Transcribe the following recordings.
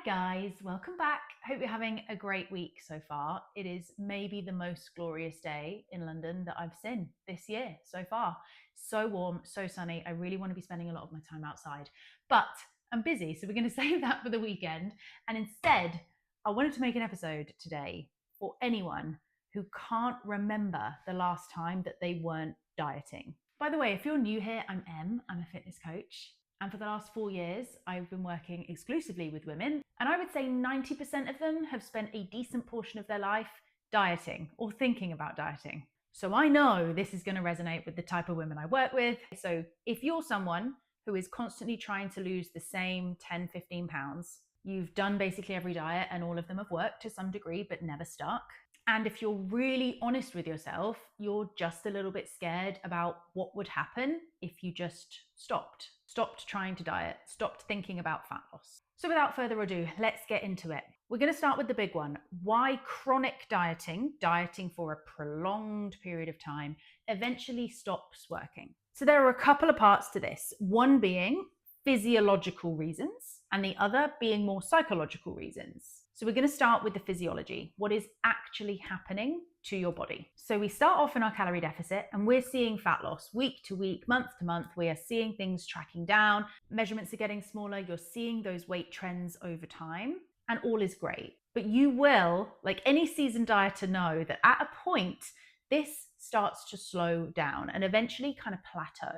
guys, welcome back. Hope you're having a great week so far. It is maybe the most glorious day in London that I've seen this year so far. So warm, so sunny. I really want to be spending a lot of my time outside, but I'm busy, so we're going to save that for the weekend. And instead, I wanted to make an episode today for anyone who can't remember the last time that they weren't dieting. By the way, if you're new here, I'm Em. I'm a fitness coach. And for the last 4 years, I've been working exclusively with women. And I would say 90% of them have spent a decent portion of their life dieting or thinking about dieting. So I know this is going to resonate with the type of women I work with. So if you're someone who is constantly trying to lose the same 10, 15 pounds, you've done basically every diet and all of them have worked to some degree, but never stuck. And if you're really honest with yourself, you're just a little bit scared about what would happen if you just stopped trying to diet, stopped thinking about fat loss. So without further ado, let's get into it. We're going to start with the big one. Why chronic dieting for a prolonged period of time, eventually stops working. So there are a couple of parts to this. One being physiological reasons and the other being more psychological reasons. So we're going to start with the physiology. What is actually happening to your body? So we start off in our calorie deficit and we're seeing fat loss week to week, month to month. We are seeing things tracking down. Measurements are getting smaller. You're seeing those weight trends over time and all is great. But you will, like any seasoned dieter, know that at a point, this starts to slow down and eventually kind of plateau.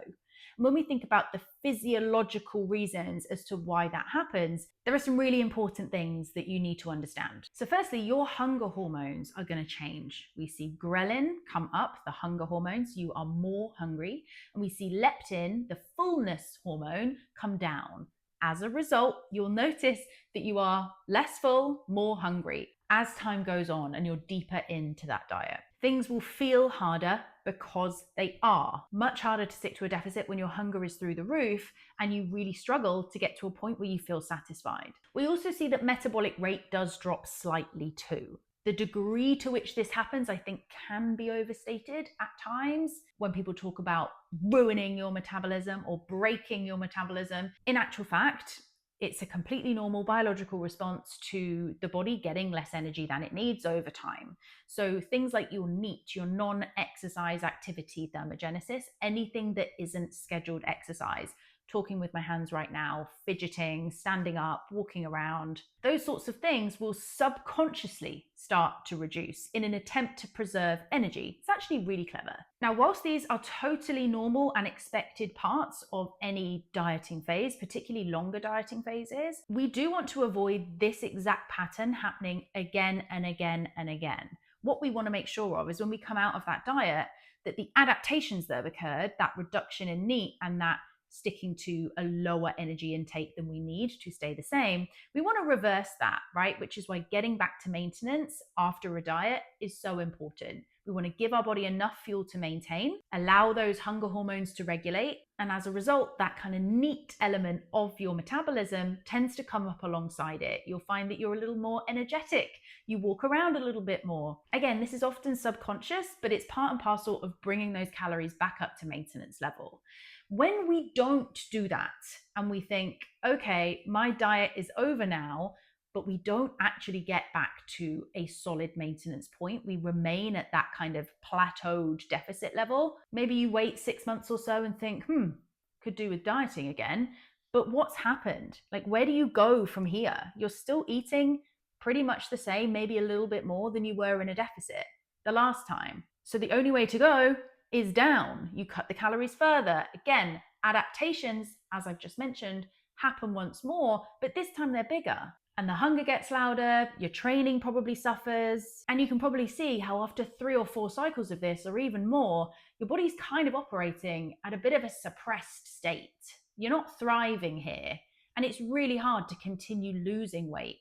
When we think about the physiological reasons as to why that happens, there are some really important things that you need to understand. So firstly, your hunger hormones are going to change. We see ghrelin come up, the hunger hormones, you are more hungry, and we see leptin, the fullness hormone, come down. As a result, you'll notice that you are less full, more hungry as time goes on and you're deeper into that diet. Things will feel harder because they are much harder to stick to a deficit when your hunger is through the roof and you really struggle to get to a point where you feel satisfied. We also see that metabolic rate does drop slightly too. The degree to which this happens, I think, can be overstated at times when people talk about ruining your metabolism or breaking your metabolism. In actual fact, it's a completely normal biological response to the body getting less energy than it needs over time. So things like your NEAT, your non-exercise activity thermogenesis, anything that isn't scheduled exercise, talking with my hands right now, fidgeting, standing up, walking around, those sorts of things will subconsciously start to reduce in an attempt to preserve energy. It's actually really clever. Now, whilst these are totally normal and expected parts of any dieting phase, particularly longer dieting phases, we do want to avoid this exact pattern happening again and again and again. What we want to make sure of is when we come out of that diet, that the adaptations that have occurred, that reduction in NEAT and that sticking to a lower energy intake than we need to stay the same, we want to reverse that, right? Which is why getting back to maintenance after a diet is so important. We want to give our body enough fuel to maintain, allow those hunger hormones to regulate, and as a result, that kind of NEAT element of your metabolism tends to come up alongside it. You'll find that you're a little more energetic. You walk around a little bit more. Again, this is often subconscious, but it's part and parcel of bringing those calories back up to maintenance level. When we don't do that and we think, okay, my diet is over now, but we don't actually get back to a solid maintenance point, we remain at that kind of plateaued deficit level. Maybe you wait 6 months or so and think, could do with dieting again. But what's happened? Like, where do you go from here? You're still eating pretty much the same, maybe a little bit more than you were in a deficit the last time. So the only way to go is down. You cut the calories further. Again, adaptations, as I've just mentioned, happen once more, but this time they're bigger. And the hunger gets louder, your training probably suffers, and you can probably see how after 3 or 4 cycles of this, or even more, your body's kind of operating at a bit of a suppressed state. You're not thriving here, and it's really hard to continue losing weight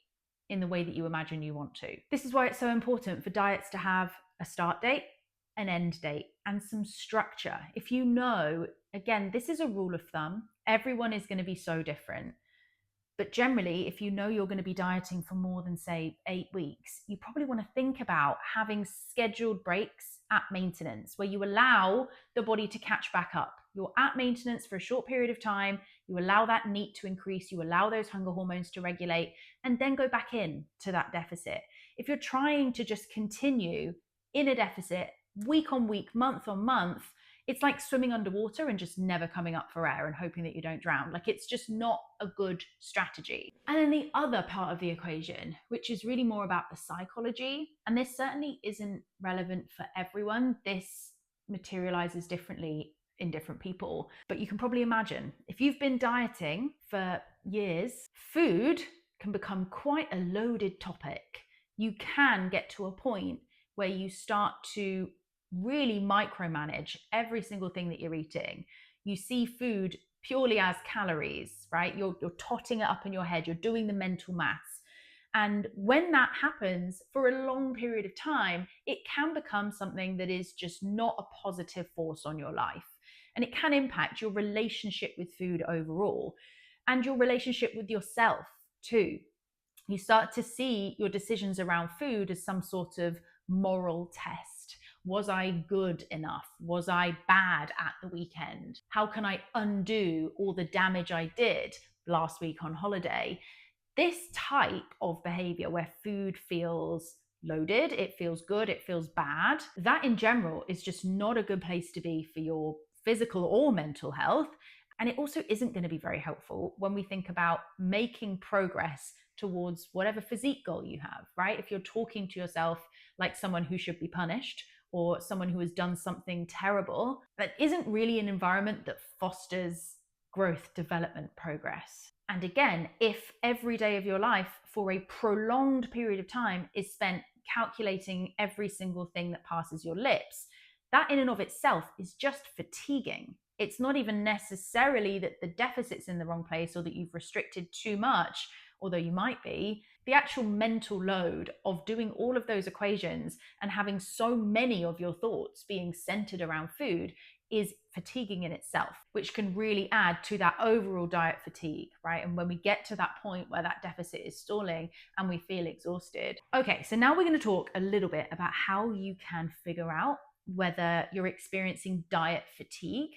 in the way that you imagine you want to. This is why it's so important for diets to have a start date, an end date, and some structure. If you know, again, this is a rule of thumb, everyone is going to be so different. But generally, if you know you're going to be dieting for more than, say, 8 weeks, you probably want to think about having scheduled breaks at maintenance where you allow the body to catch back up. You're at maintenance for a short period of time, You allow that NEAT to increase, you allow those hunger hormones to regulate, and then go back in to that deficit. If you're trying to just continue in a deficit week on week, month on month, it's like swimming underwater and just never coming up for air and hoping that you don't drown. Like, it's just not a good strategy. And then the other part of the equation, which is really more about the psychology, and this certainly isn't relevant for everyone. This materializes differently in different people. But you can probably imagine, if you've been dieting for years, food can become quite a loaded topic. You can get to a point where you start to really micromanage every single thing that you're eating. You see food purely as calories, right? You're totting it up in your head, you're doing the mental maths. And when that happens for a long period of time, it can become something that is just not a positive force on your life. And it can impact your relationship with food overall and your relationship with yourself too. You start to see your decisions around food as some sort of moral test. Was I good enough? Was I bad at the weekend? How can I undo all the damage I did last week on holiday? This type of behavior where food feels loaded, it feels good, it feels bad, that in general is just not a good place to be for your physical or mental health. And it also isn't going to be very helpful when we think about making progress towards whatever physique goal you have, right? If you're talking to yourself like someone who should be punished or someone who has done something terrible, that isn't really an environment that fosters growth, development, progress. And again, if every day of your life for a prolonged period of time is spent calculating every single thing that passes your lips, that in and of itself is just fatiguing. It's not even necessarily that the deficit's in the wrong place or that you've restricted too much, although you might be. The actual mental load of doing all of those equations and having so many of your thoughts being centered around food is fatiguing in itself, which can really add to that overall diet fatigue, right? And when we get to that point where that deficit is stalling and we feel exhausted. Okay, so now we're going to talk a little bit about how you can figure out whether you're experiencing diet fatigue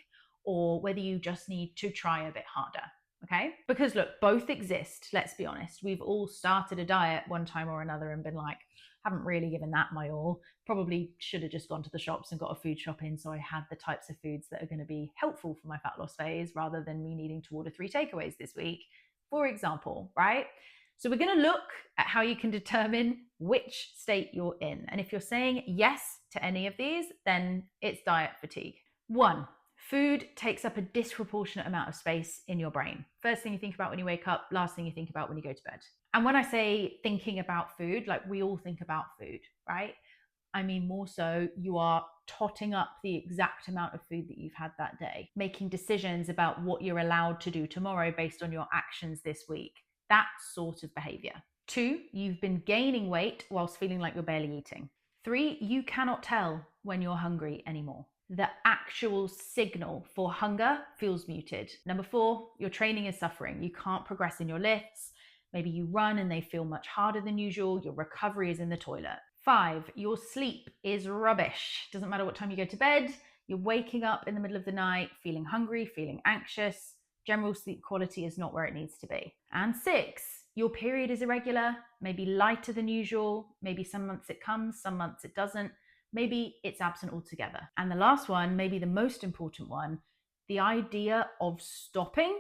or whether you just need to try a bit harder. Okay? Because look, both exist, let's be honest. We've all started a diet one time or another and been like, haven't really given that my all. Probably should have just gone to the shops and got a food shop in so I had the types of foods that are going to be helpful for my fat loss phase rather than me needing to order 3 takeaways this week, for example, right? So we're going to look at how you can determine which state you're in. And if you're saying yes to any of these, then it's diet fatigue. 1, food takes up a disproportionate amount of space in your brain. First thing you think about when you wake up, last thing you think about when you go to bed. And when I say thinking about food, like we all think about food, right? I mean, more so, you are totting up the exact amount of food that you've had that day, making decisions about what you're allowed to do tomorrow based on your actions this week. That sort of behavior. 2, you've been gaining weight whilst feeling like you're barely eating. 3, you cannot tell when you're hungry anymore. The actual signal for hunger feels muted. 4, your training is suffering. You can't progress in your lifts. Maybe you run and they feel much harder than usual. Your recovery is in the toilet. 5, your sleep is rubbish. Doesn't matter what time you go to bed. You're waking up in the middle of the night, feeling hungry, feeling anxious. General sleep quality is not where it needs to be. And 6, your period is irregular, maybe lighter than usual. Maybe some months it comes, some months it doesn't. Maybe it's absent altogether. And the last one, maybe the most important one, the idea of stopping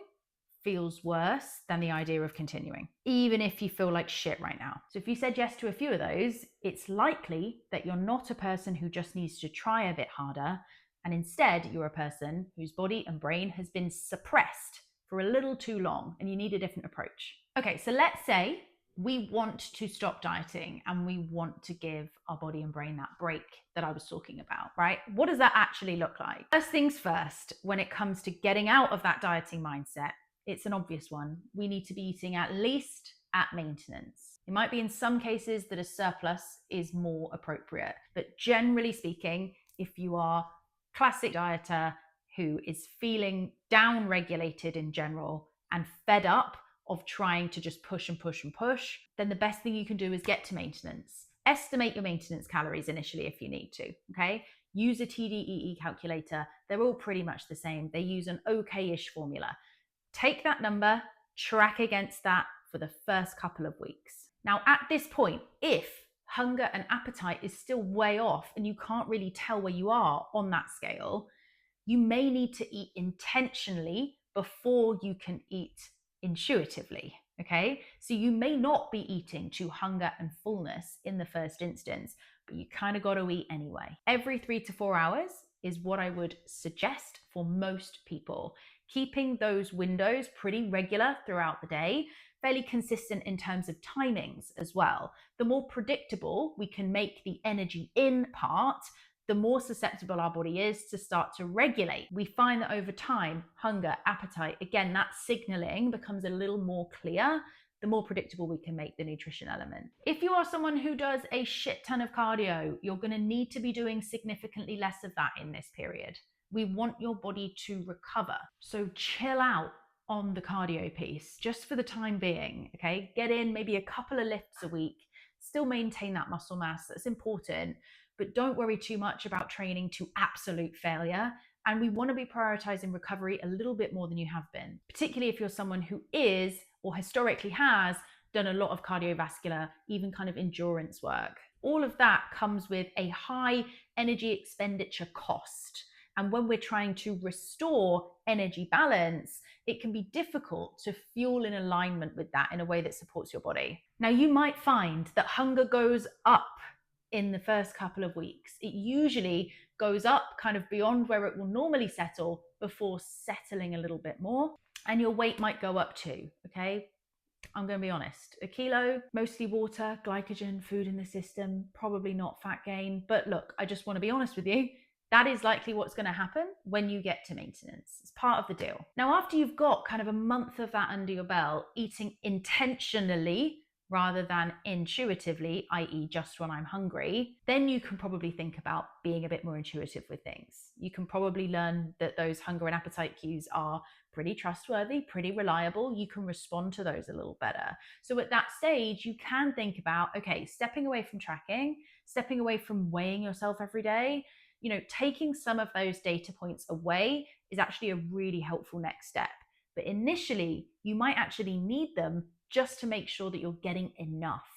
feels worse than the idea of continuing, even if you feel like shit right now. So if you said yes to a few of those, it's likely that you're not a person who just needs to try a bit harder, and instead you're a person whose body and brain has been suppressed for a little too long and you need a different approach. Okay, so let's say we want to stop dieting and we want to give our body and brain that break that I was talking about, right? What does that actually look like? First things first, when it comes to getting out of that dieting mindset, it's an obvious one. We need to be eating at least at maintenance. It might be in some cases that a surplus is more appropriate, but generally speaking, if you are a classic dieter who is feeling down-regulated in general and fed up of trying to just push and push and push, then the best thing you can do is get to maintenance. Estimate your maintenance calories initially if you need to, okay? Use a TDEE calculator. They're all pretty much the same. They use an okay-ish formula. Take that number, track against that for the first couple of weeks. Now, at this point, if hunger and appetite is still way off and you can't really tell where you are on that scale, you may need to eat intentionally before you can eat intuitively. Okay, so you may not be eating to hunger and fullness in the first instance, but you kind of got to eat anyway. Every 3 to 4 hours is what I would suggest for most people. Keeping those windows pretty regular throughout the day, fairly consistent in terms of timings as well. The more predictable we can make the energy in part, the more susceptible our body is to start to regulate. We find that over time, hunger, appetite, again, that signaling becomes a little more clear, the more predictable we can make the nutrition element. If you are someone who does a shit ton of cardio, you're going to need to be doing significantly less of that in this period. We want your body to recover. So chill out on the cardio piece just for the time being, okay? Get in maybe a couple of lifts a week, still maintain that muscle mass, that's important, but don't worry too much about training to absolute failure. And we want to be prioritizing recovery a little bit more than you have been, particularly if you're someone who is or historically has done a lot of cardiovascular, even kind of endurance work. All of that comes with a high energy expenditure cost. And when we're trying to restore energy balance, it can be difficult to fuel in alignment with that in a way that supports your body. Now, you might find that hunger goes up in the first couple of weeks. It usually goes up kind of beyond where it will normally settle before settling a little bit more. And your weight might go up too, okay? I'm going to be honest. A kilo, mostly water, glycogen, food in the system, probably not fat gain. But look, I just want to be honest with you. That is likely what's going to happen when you get to maintenance. It's part of the deal. Now, after you've got kind of a month of that under your belt, eating intentionally rather than intuitively, i.e. just when I'm hungry, then you can probably think about being a bit more intuitive with things. You can probably learn that those hunger and appetite cues are pretty trustworthy, pretty reliable. You can respond to those a little better. So at that stage, you can think about, okay, stepping away from tracking, stepping away from weighing yourself every day, taking some of those data points away is actually a really helpful next step. But initially, you might actually need them just to make sure that you're getting enough.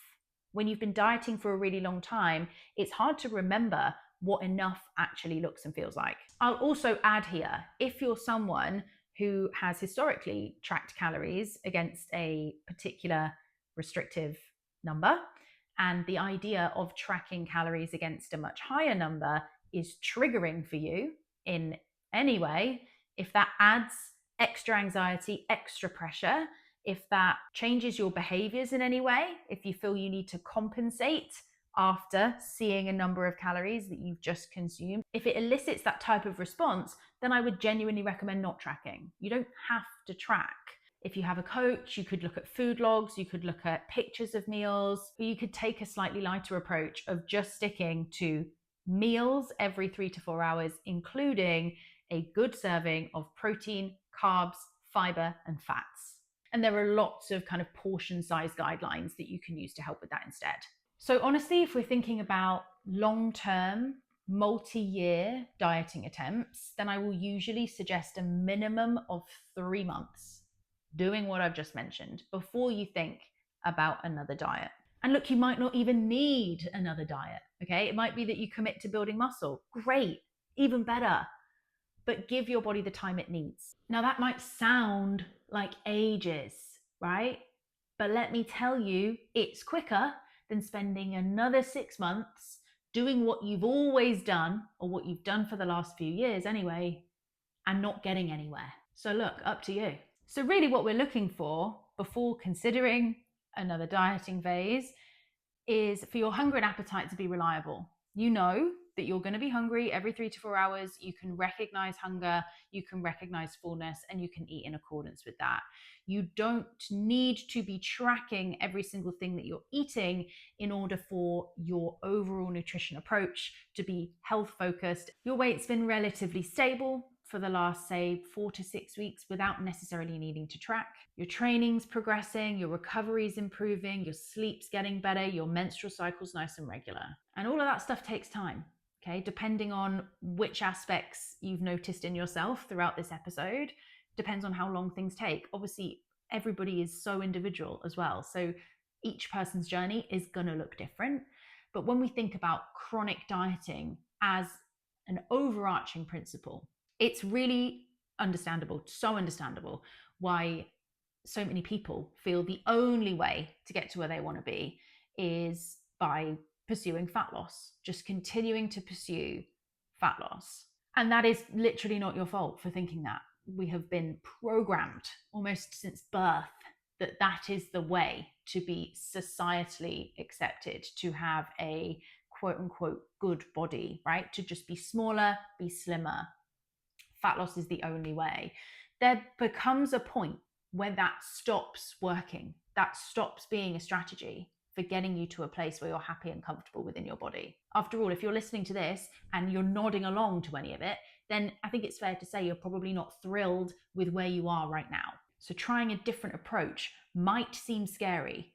When you've been dieting for a really long time, it's hard to remember what enough actually looks and feels like. I'll also add here, if you're someone who has historically tracked calories against a particular restrictive number, and the idea of tracking calories against a much higher number is triggering for you in any way, if that adds extra anxiety, extra pressure, if that changes your behaviors in any way, if you feel you need to compensate after seeing a number of calories that you've just consumed, if it elicits that type of response, then I would genuinely recommend not tracking. You don't have to track. If you have a coach, you could look at food logs, you could look at pictures of meals, or you could take a slightly lighter approach of just sticking to meals every 3 to 4 hours, including a good serving of protein, carbs, fiber, and fats. And there are lots of kind of portion size guidelines that you can use to help with that instead. So honestly, if we're thinking about long-term, multi-year dieting attempts, then I will usually suggest a minimum of 3 months doing what I've just mentioned before you think about another diet. And look, you might not even need another diet, okay? It might be that you commit to building muscle. Great, even better. But give your body the time it needs. Now, that might sound like ages, right? But let me tell you, it's quicker than spending another 6 months doing what you've always done, or what you've done for the last few years anyway, and not getting anywhere. So look, up to you. So really what we're looking for before considering another dieting phase is for your hunger and appetite to be reliable. You know that you're going to be hungry every 3 to 4 hours. You can recognize hunger, you can recognize fullness, and you can eat in accordance with that. You don't need to be tracking every single thing that you're eating in order for your overall nutrition approach to be health focused. Your weight's been relatively stable for the last, say, 4 to 6 weeks without necessarily needing to track. Your training's progressing, your recovery's improving, your sleep's getting better, your menstrual cycle's nice and regular. And all of that stuff takes time, okay? Depending on which aspects you've noticed in yourself throughout this episode, depends on how long things take. Obviously, everybody is so individual as well. So each person's journey is going to look different. But when we think about chronic dieting as an overarching principle, it's really understandable, so understandable, why so many people feel the only way to get to where they want to be is by pursuing fat loss, just continuing to pursue fat loss. And that is literally not your fault for thinking that. We have been programmed almost since birth that that is the way to be societally accepted, to have a quote unquote good body, right? To just be smaller, be slimmer. Fat loss is the only way. There becomes a point when that stops working, that stops being a strategy for getting you to a place where you're happy and comfortable within your body. After all, if you're listening to this and you're nodding along to any of it, then I think it's fair to say you're probably not thrilled with where you are right now. So trying a different approach might seem scary.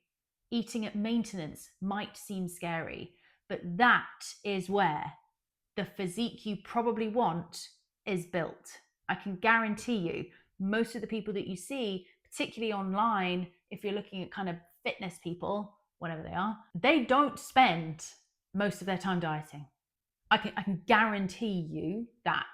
Eating at maintenance might seem scary, but that is where the physique you probably want is built. I can guarantee you, most of the people that you see, particularly online, if you're looking at kind of fitness people, whatever they are, they don't spend most of their time dieting. I can guarantee you that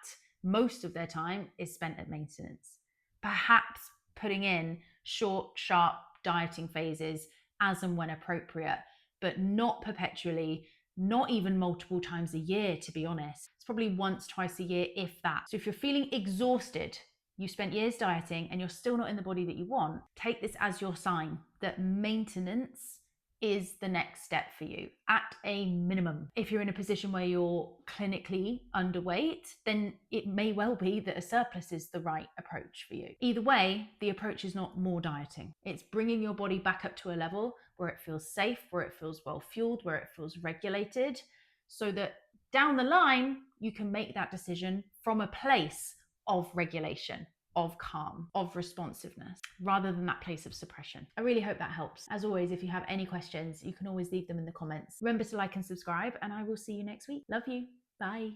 most of their time is spent at maintenance. Perhaps putting in short, sharp dieting phases as and when appropriate, but not perpetually, not even multiple times a year, to be honest. It's probably once, twice a year, if that. So if you're feeling exhausted, you spent years dieting and you're still not in the body that you want, take this as your sign that maintenance is the next step for you at a minimum. If you're in a position where you're clinically underweight, then it may well be that a surplus is the right approach for you. Either way, the approach is not more dieting. It's bringing your body back up to a level where it feels safe, where it feels well fueled, where it feels regulated, so that down the line, you can make that decision from a place of regulation, of calm, of responsiveness, rather than that place of suppression. I really hope that helps. As always, if you have any questions, you can always leave them in the comments. Remember to like and subscribe, and I will see you next week. Love you. Bye.